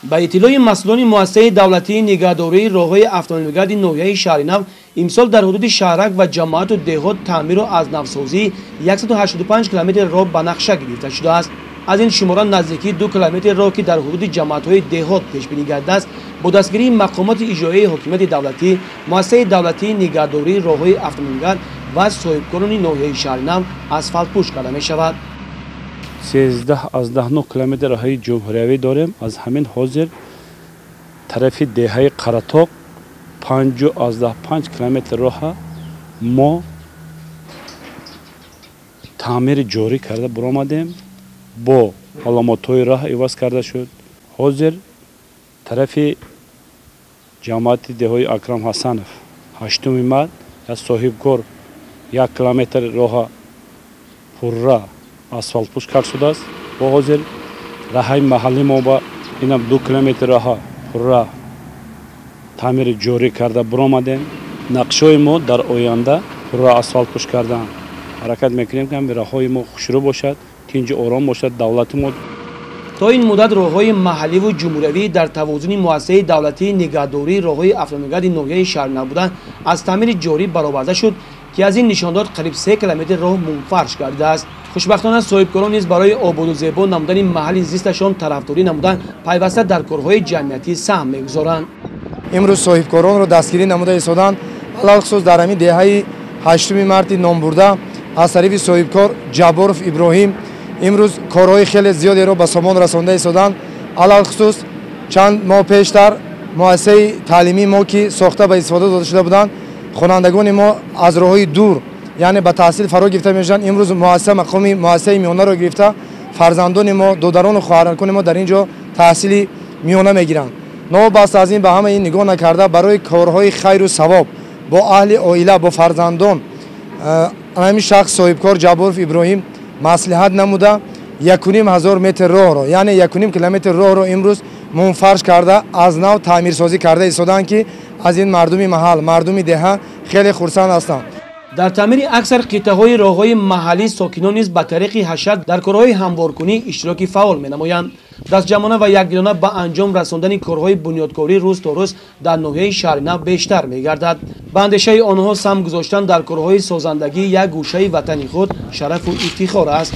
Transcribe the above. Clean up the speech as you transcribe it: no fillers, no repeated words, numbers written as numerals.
با اطلاع مسئولان مؤسسه دولتی نگهداری راههای اتومبیلگرد نوحه شهر نو، امسال در حدود شهرک و جماعت و دهات تعمیر و از نوسازی 185 کیلومتر راه به نقشه گرفته شده است. از این شماره نزدیکی 2 کیلومتر راه که در حدود جماعت‌های دهات پیش بینی گردیده است، با دستگیری مقامات اجرایی حکومت دولتی، مؤسسه دولتی نگهداری راههای اتومبیلگرد و صاحبکاران نوحه شهر نو اسفالت پوش کرده می شود. 13 از 19 کیلومتر راههای جمهوریوی داریم. از همین حاضر طرف دهه قراتاق 5 کیلومتر راه ما تعمیر جاری کرده برآمدیم. با علامت‌های راه عوض کرده شد. حاضر طرف جماعت دههای اکرم حسنов 8 مرد از صاحبکار 1 کیلومتر راه پوررا اسفالت پوش کرده شده است. با حاضر راههای محلی ما با اینم 2 کیلومتر راه پوررا تعمیر جاری کرده برآمدیم. نقشه ما در آینده پوررا اسفالت پوش کردن حرکت میکنیم که راههای ما خوشرو باشد، اینجا آرام باشد. دولت ما تا این مدت راههای محلی و جمهوریوی در توازن مؤسسه دولتی نگهداری راههای اتومبیلگرد نوحه شهر نو بودند از تعمیر جاری برآورده شد که از این نشاندار قریب 3 کیلومتر راه منفرش گردیده است. خوشبختانه صاحبکاران نیز برای آباد و زیبا نمودن محل زیستشان طرفداری نمودند پیوسته در کارهای جمعیتی سهم می‌گذارند. امروز صاحبکاران را دستگیری نموده ایستادند، علاوه در همین دهه 8 مارس نامبرده از طریق صاحبکار جبارов ابراهیم امروز کارهای خیلی زیادی را به سامان رسانده ایستادند. علاوه خصوص چند ماه پیشتر مؤسسه تعلیمی ما که ساخته به استفاده داده شده بودند، خوانندگان ما از راههای دور یعنی به تحصیل فرا گرفته میشن، امروز مؤسسه مقامی مؤسسه میانه را گرفته، فرزندان ما، دودران و خواهران ما در اینجا تحصیل میانه میگیرند. نوبست از این به همه این نگاه نکرده برای کارهای خیر و ثواب با اهل عائله با فرزندان همین شخص صاحبکار جبارов ابراهیم مصلحت نموده 1.5 متر راه را یعنی 1.5 کیلومتر راه را امروز منفرش کرده از نو تعمیرسازی کرده ایستادند که از این مردم محل مردم دهه خیلی خرسند هستند. در تعمیر اکثر قطعه‌های راه‌های محلی ساکنان نیز به طریق حشد در کارهای هموارکنی اشتراکی فعال می‌نمایند. دستجمعانه و یکدیگانه به انجام رساندن کارهای بنیادکاری روز تا روز در نوحه شهر نو بیشتر می‌گردد. به اندیشه آنها سهم گذاشتن در کارهای سازندگی یک گوشه وطن خود شرف و افتخار است.